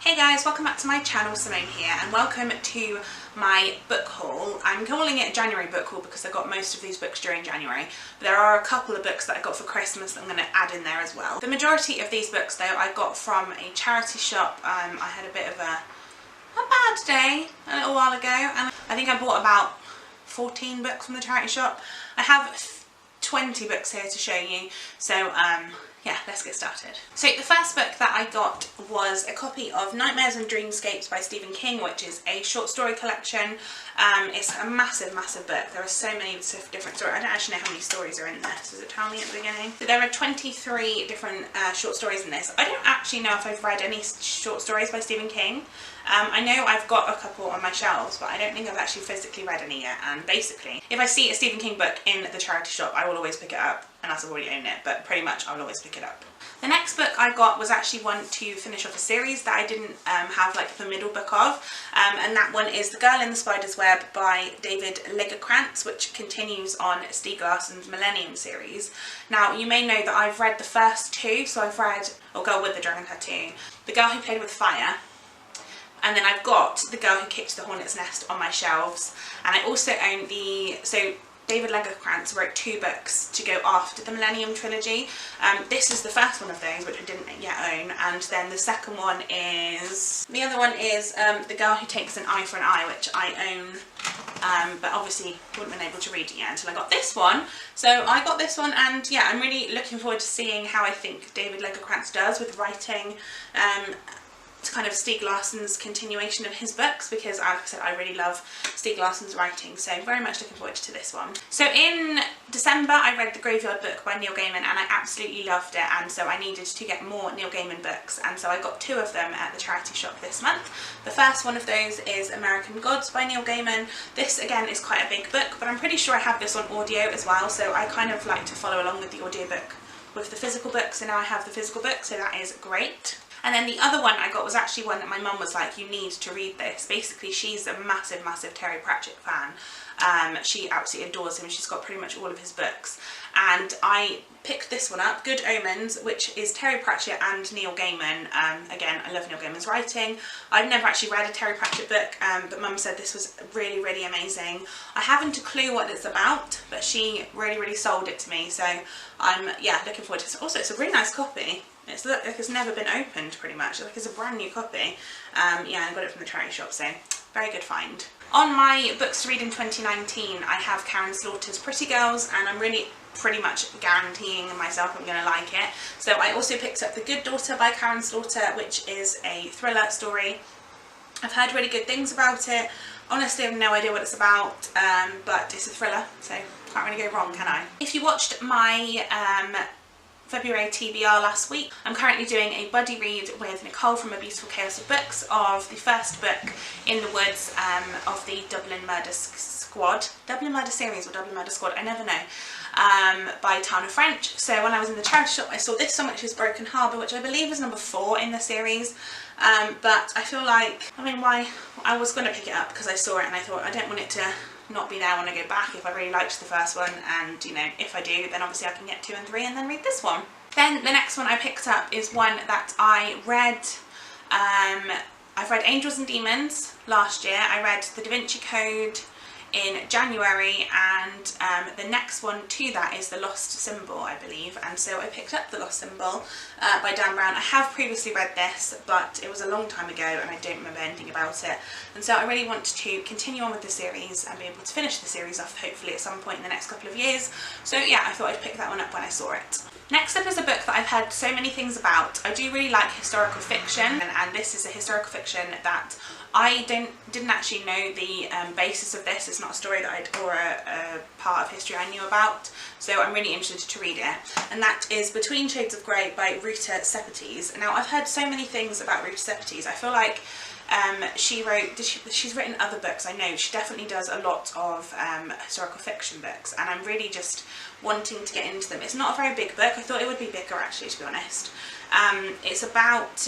Hey guys, welcome back to my channel, Simone here, and welcome to my book haul. I'm calling it a January book haul because I got most of these books during January, but there are a couple of books that I got for Christmas that I'm going to add in there as well. The majority of these books though I got from a charity shop. I had a bit of a bad day a little while ago, and I think I bought about 14 books from the charity shop. I have 20 books here to show you, so yeah, let's get started. So the first book that I got was a copy of Nightmares and Dreamscapes by Stephen King, which is a short story collection. It's a massive book. There are so many different stories. I don't actually know how many stories are in this. Does it tell me at the beginning? So there are 23 different short stories in this. I don't actually know if I've read any short stories by Stephen King. I know I've got a couple on my shelves, but I don't think I've actually physically read any yet. And basically, if I see a Stephen King book in the charity shop, I will always pick it up, unless I've already owned it, but pretty much I will always pick it up. The next book I got was actually one to finish off a series that I didn't have like the middle book of, and that one is The Girl in the Spider's Web by David Legerkrantz, which continues on Stieg Larsson's Millennium series. Now, you may know that I've read the first two, so I've read Girl with the Dragon Tattoo, The Girl Who Played with Fire, and then I've got The Girl Who Kicked the Hornet's Nest on my shelves, and I also own David Legerkrantz wrote two books to go after the Millennium trilogy. This is the first one of those, which I didn't yet own, and then the second one is... The other one is The Girl Who Takes an Eye for an Eye, which I own, but obviously wouldn't have been able to read it yet until I got this one. So I got this one, and yeah, I'm really looking forward to seeing how I think David Legerkrantz does with writing kind of Stieg Larsson's continuation of his books, because like I said, I really love Stieg Larsson's writing, so very much looking forward to this one. So in December I read The Graveyard Book by Neil Gaiman, and I absolutely loved it, and so I needed to get more Neil Gaiman books, and so I got two of them at the charity shop this month. The first one of those is American Gods by Neil Gaiman. This again is quite a big book, but I'm pretty sure I have this on audio as well, so I kind of like to follow along with the audiobook with the physical book, so now I have the physical book, so that is great. And then the other one I got was actually one that my mum was like, you need to read this. Basically, she's a massive Terry Pratchett fan. She absolutely adores him. She's got pretty much all of his books. And I picked this one up, Good Omens, which is Terry Pratchett and Neil Gaiman. Again, I love Neil Gaiman's writing. I've never actually read a Terry Pratchett book, but Mum said this was really amazing. I haven't a clue what it's about, but she really sold it to me. So I'm, yeah, looking forward to it. Also, it's a really nice copy. It's like it's never been opened pretty much, like it's a brand new copy. Yeah, I got it from the charity shop, so very good find. On my books to read in 2019, I have Karin Slaughter's Pretty Girls, and I'm really pretty much guaranteeing myself I'm going to like it. So I also picked up The Good Daughter by Karin Slaughter, which is a thriller story. I've heard really good things about it. Honestly, I have no idea what it's about, but it's a thriller, so can't really go wrong, can I? If you watched my February TBR last week, I'm currently doing a buddy read with Nicole from A Beautiful Chaos of Books of the first book in the woods of the Dublin Murder Squad. Dublin Murder Series or Dublin Murder Squad, I never know, by Tana French. So when I was in the charity shop I saw this one, which is Broken Harbour, which I believe is number 4 in the series, but I feel like, I mean, why, I was going to pick it up because I saw it and I thought I don't want it to not be there when I go back if I really liked the first one, and you know, if I do, then obviously I can get 2 and 3 and then read this one. Then the next one I picked up is one that I read, I've read Angels and Demons last year, I read The Da Vinci Code in January, and the next one to that is The Lost Symbol, I believe, and so I picked up The Lost Symbol by Dan Brown. I have previously read this, but it was a long time ago and I don't remember anything about it, and so I really want to continue on with the series and be able to finish the series off hopefully at some point in the next couple of years. So yeah, I thought I'd pick that one up when I saw it. Next up is a book that I've heard so many things about. I do really like historical fiction, and this is a historical fiction that I didn't actually know the basis of this. It's not a story that or a part of history I knew about, so I'm really interested to read it. And that is Between Shades of Grey by Ruta Sepetys. Now, I've heard so many things about Ruta Sepetys. I feel like she's written other books. I know she definitely does a lot of historical fiction books, and I'm really just wanting to get into them. It's not a very big book. I thought it would be bigger actually, to be honest. It's about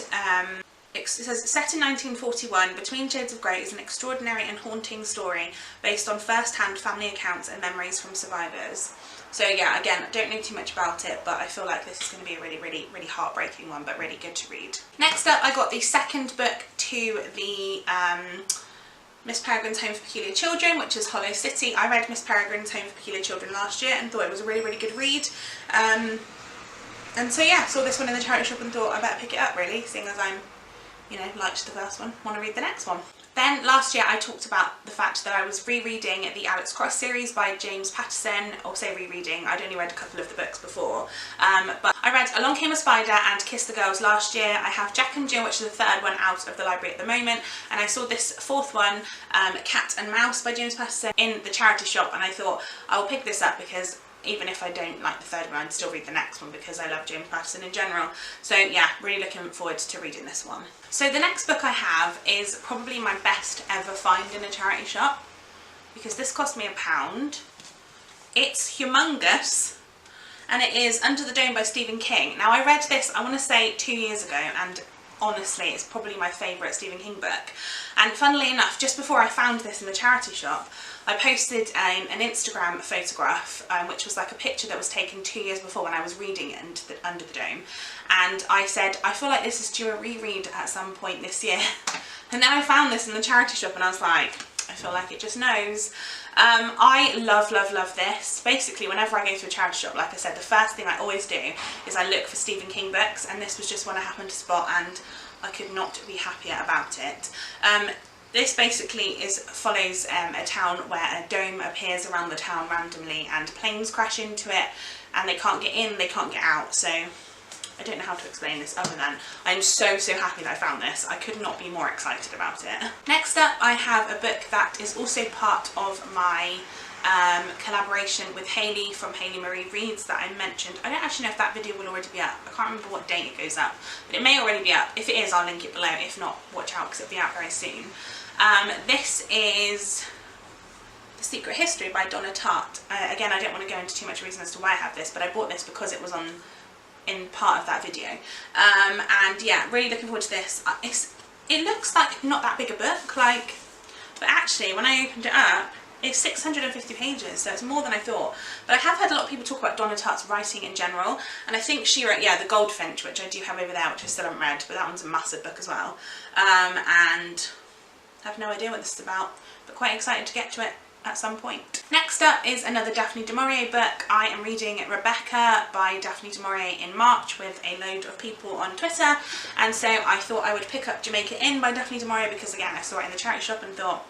it says, set in 1941, Between Shades of Grey is an extraordinary and haunting story based on first-hand family accounts and memories from survivors. So yeah, again, I don't know too much about it, but I feel like this is going to be a really heartbreaking one, but really good to read. Next up, I got the second book to the Miss Peregrine's Home for Peculiar Children, which is Hollow City. I read Miss Peregrine's Home for Peculiar Children last year and thought it was a really good read. And so yeah, saw this one in the charity shop and thought I better pick it up, really, seeing as I'm, you know, liked the first one, want to read the next one. Then last year I talked about the fact that I was rereading the Alex Cross series by James Patterson, or say rereading, I'd only read a couple of the books before, but I read Along Came a Spider and Kiss the Girls last year. I have Jack and Jill, which is the third one out of the library at the moment, and I saw this fourth one, Cat and Mouse by James Patterson, in the charity shop, and I thought I will pick this up because even if I don't like the third one, I'd still read the next one because I love James Patterson in general. So yeah, really looking forward to reading this one. So the next book I have is probably my best ever find in a charity shop, because this cost me £1. It's humongous, and it is Under the Dome by Stephen King. Now I read this, I want to say 2 years ago, and honestly it's probably my favourite Stephen King book. And funnily enough, just before I found this in the charity shop, I posted an Instagram photograph, which was like a picture that was taken 2 years before when I was reading Under the Dome, and I said, I feel like this is due a reread at some point this year. And then I found this in the charity shop and I was like, I feel like it just knows. I love this. Basically, whenever I go to a charity shop, like I said, the first thing I always do is I look for Stephen King books, and this was just one I happened to spot and I could not be happier about it. This basically follows a town where a dome appears around the town randomly and planes crash into it, and they can't get in, they can't get out. So I don't know how to explain this other than I'm so happy that I found this. I could not be more excited about it. Next up, I have a book that is also part of my collaboration with Hayley from Hayley Marie Reads that I mentioned. I don't actually know if that video will already be up. I can't remember what date it goes up, but it may already be up. If it is, I'll link it below. If not, watch out because it'll be out very soon. This is The Secret History by Donna Tartt. Again, I don't want to go into too much reason as to why I have this, but I bought this because it was in part of that video. And yeah, really looking forward to this. It looks like not that big a book, like, but actually when I opened it up, it's 650 pages, so it's more than I thought. But I have heard a lot of people talk about Donna Tartt's writing in general, and I think she wrote, yeah, The Goldfinch, which I do have over there, which I still haven't read, but that one's a massive book as well. And I have no idea what this is about, but quite excited to get to it at some point. Next up is another Daphne du Maurier book. I am reading Rebecca by Daphne du Maurier in March with a load of people on Twitter, and so I thought I would pick up Jamaica Inn by Daphne du Maurier because, again, I saw it in the charity shop and thought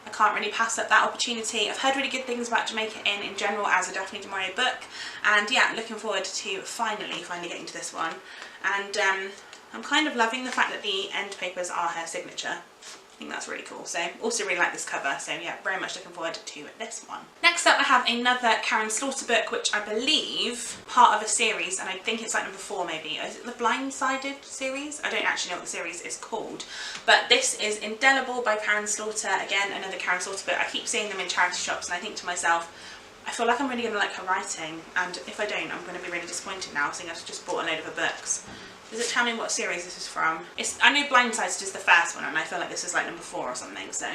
I can't really pass up that opportunity. I've heard really good things about Jamaica Inn in general as a Daphne du Maurier book, and yeah, looking forward to finally getting to this one. And I'm kind of loving the fact that the end papers are her signature. I think that's really cool. So also really like this cover, so yeah, very much looking forward to this one. Next up I have another Karin Slaughter book, which I believe part of a series, and I think it's like number 4 maybe. Is it the Blindsided series? I don't actually know what the series is called, but this is Indelible by Karin Slaughter. Again, another Karin Slaughter book. I keep seeing them in charity shops and I think to myself, I feel like I'm really going to like her writing, and if I don't, I'm going to be really disappointed now, seeing I've just bought a load of her books. Does it tell me what series this is from? I know Blindsided is the first one, and I feel like this is like number 4 or something, so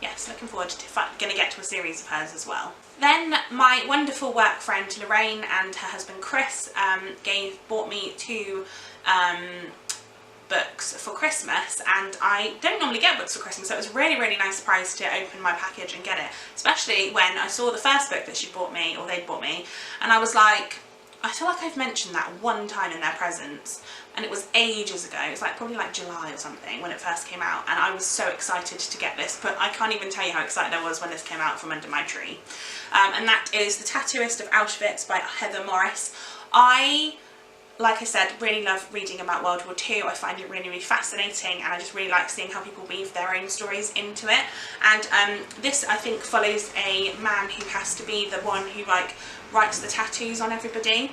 yes, looking forward to going to get to a series of hers as well. Then my wonderful work friend Lorraine and her husband Chris bought me 2 books for Christmas, and I don't normally get books for Christmas, so it was a really nice surprise to open my package and get it, especially when I saw the first book that she bought me, or they'd bought me, and I was like, I feel like I've mentioned that one time in their presents, and it was ages ago. It was like probably like July or something when it first came out, and I was so excited to get this, but I can't even tell you how excited I was when this came out from under my tree. And that is The Tattooist of Auschwitz by Heather Morris. Like I said, really love reading about World War II. I find it really fascinating, and I just really like seeing how people weave their own stories into it. And this, I think, follows a man who has to be the one who like writes the tattoos on everybody,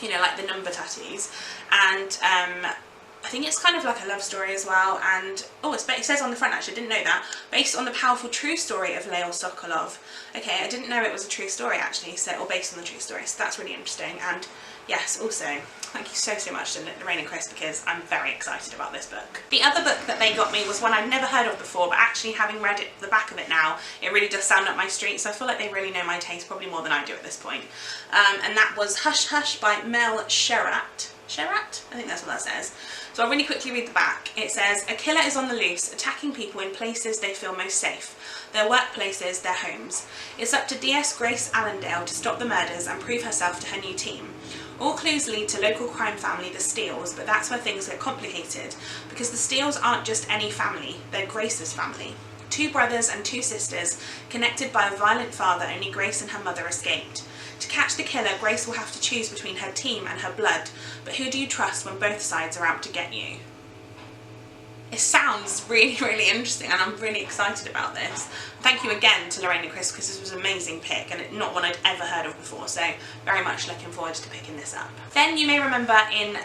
you know, like the number tattoos. And I think it's kind of like a love story as well. And oh, it says on the front, actually, I didn't know that, based on the powerful true story of Leo Sokolov. Okay, I didn't know it was a true story actually, so, or based on the true story, so that's really interesting. And yes, also, thank you so much to Lorraine and Chris, because I'm very excited about this book. The other book that they got me was one I'd never heard of before, but actually having read it, the back of it now, it really does sound up my street, so I feel like they really know my taste, probably more than I do at this point. And that was Hush Hush by Mel Sherratt. Sherratt? I think that's what that says. So I'll really quickly read the back. It says, a killer is on the loose, attacking people in places they feel most safe. Their workplaces, their homes. It's up to DS Grace Allendale to stop the murders and prove herself to her new team. All clues lead to local crime family, the Steeles, but that's where things get complicated, because the Steeles aren't just any family, they're Grace's family. 2 brothers and 2 sisters, connected by a violent father only Grace and her mother escaped. To catch the killer, Grace will have to choose between her team and her blood, but who do you trust when both sides are out to get you? It sounds really interesting, and I'm really excited about this. Thank you again to Lorraine and Chris, because this was an amazing pick and not one I'd ever heard of before, so very much looking forward to picking this up. Then you may remember in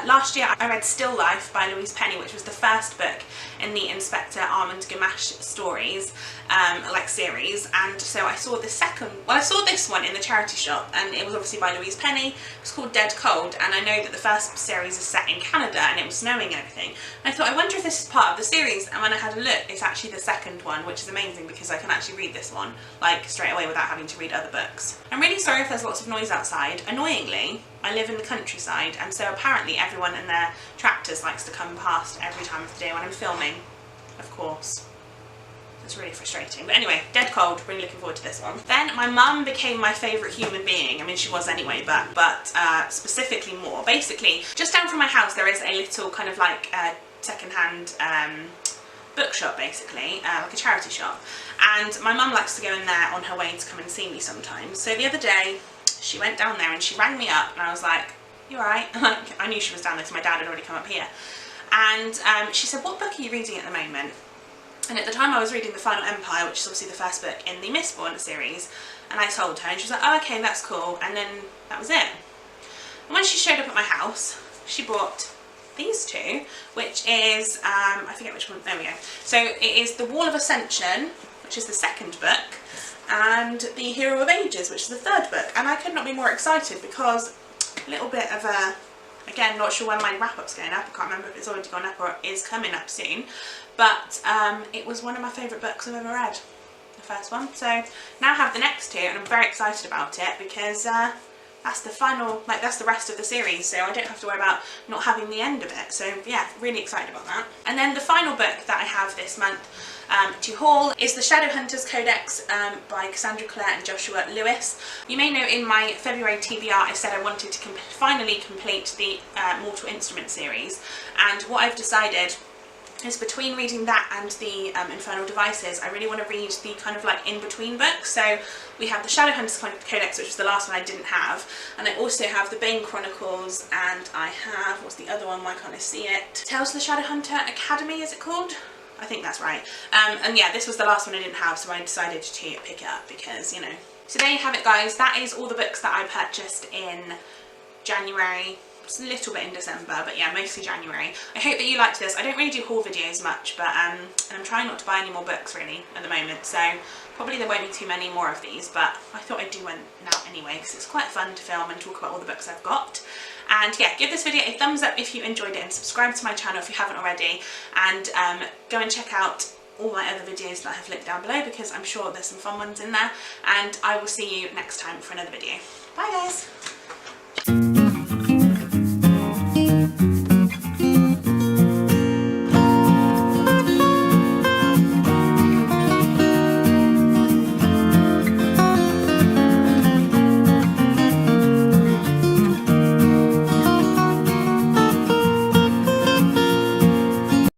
last year I read Still Life by Louise Penny, which was the first book in the Inspector Armand Gamache stories, series, and so I saw I saw this one in the charity shop, and it was obviously by Louise Penny. It was called Dead Cold, and I know that the first series is set in Canada and it was snowing and everything, and I thought, I wonder if this is part of the series, and when I had a look, it's actually the second one, which is amazing because I can actually read this one like straight away without having to read other books. I'm really sorry if there's lots of noise outside. Annoyingly, I live in the countryside, and so apparently everyone and their tractors likes to come past every time of the day when I'm filming, of course. It's really frustrating. But anyway, Dead Cold, really looking forward to this one. Then my mum became my favourite human being. I mean, she was anyway, but specifically more. Basically, just down from my house there is a little kind of like second-hand bookshop, basically, like a charity shop. And my mum likes to go in there on her way to come and see me sometimes. So the other day, she went down there and she rang me up, and I was like, you alright? I knew she was down there because my dad had already come up here. And she said, what book are you reading at the moment? And at the time I was reading The Final Empire, which is obviously the first book in the Mistborn series, and I told her, and she was like, oh okay, that's cool, and then that was it. And when she showed up at my house, she brought these 2, which is, I forget which one, there we go. So it is The Wall of Ascension, which is the second book, and The Hero of Ages, which is the third book, and I could not be more excited because a little bit of a, again, not sure when my wrap-up's going up, I can't remember if it's already gone up or is coming up soon, but it was one of my favourite books I've ever read, the first one. So now I have the next 2, and I'm very excited about it because that's the final, that's the rest of the series, so I don't have to worry about not having the end of it. So yeah, really excited about that. And then the final book that I have this month to haul is the Shadowhunters Codex by Cassandra Clare and Joshua Lewis. You may know in my February TBR I said I wanted to finally complete the Mortal Instrument series, and what I've decided is between reading that and the Infernal Devices, I really want to read the kind of like in-between books. So we have the Shadowhunters Codex, which was the last one I didn't have, and I also have the Bane Chronicles, and I have, what's the other one, why can't I see it? Tales of the Shadowhunter Academy, is it called? I think that's right. And yeah, this was the last one I didn't have, so I decided to pick it up because, you know. So there you have it, guys. That is all the books that I purchased in January. It's a little bit in December, but yeah, mostly January. I hope that you liked this. I don't really do haul videos much, but and I'm trying not to buy any more books really at the moment, so probably there won't be too many more of these, but I thought I'd do one now anyway because it's quite fun to film and talk about all the books I've got. And yeah, give this video a thumbs up if you enjoyed it, and subscribe to my channel if you haven't already, and go and check out all my other videos that I have linked down below because I'm sure there's some fun ones in there, and I will see you next time for another video. Bye guys!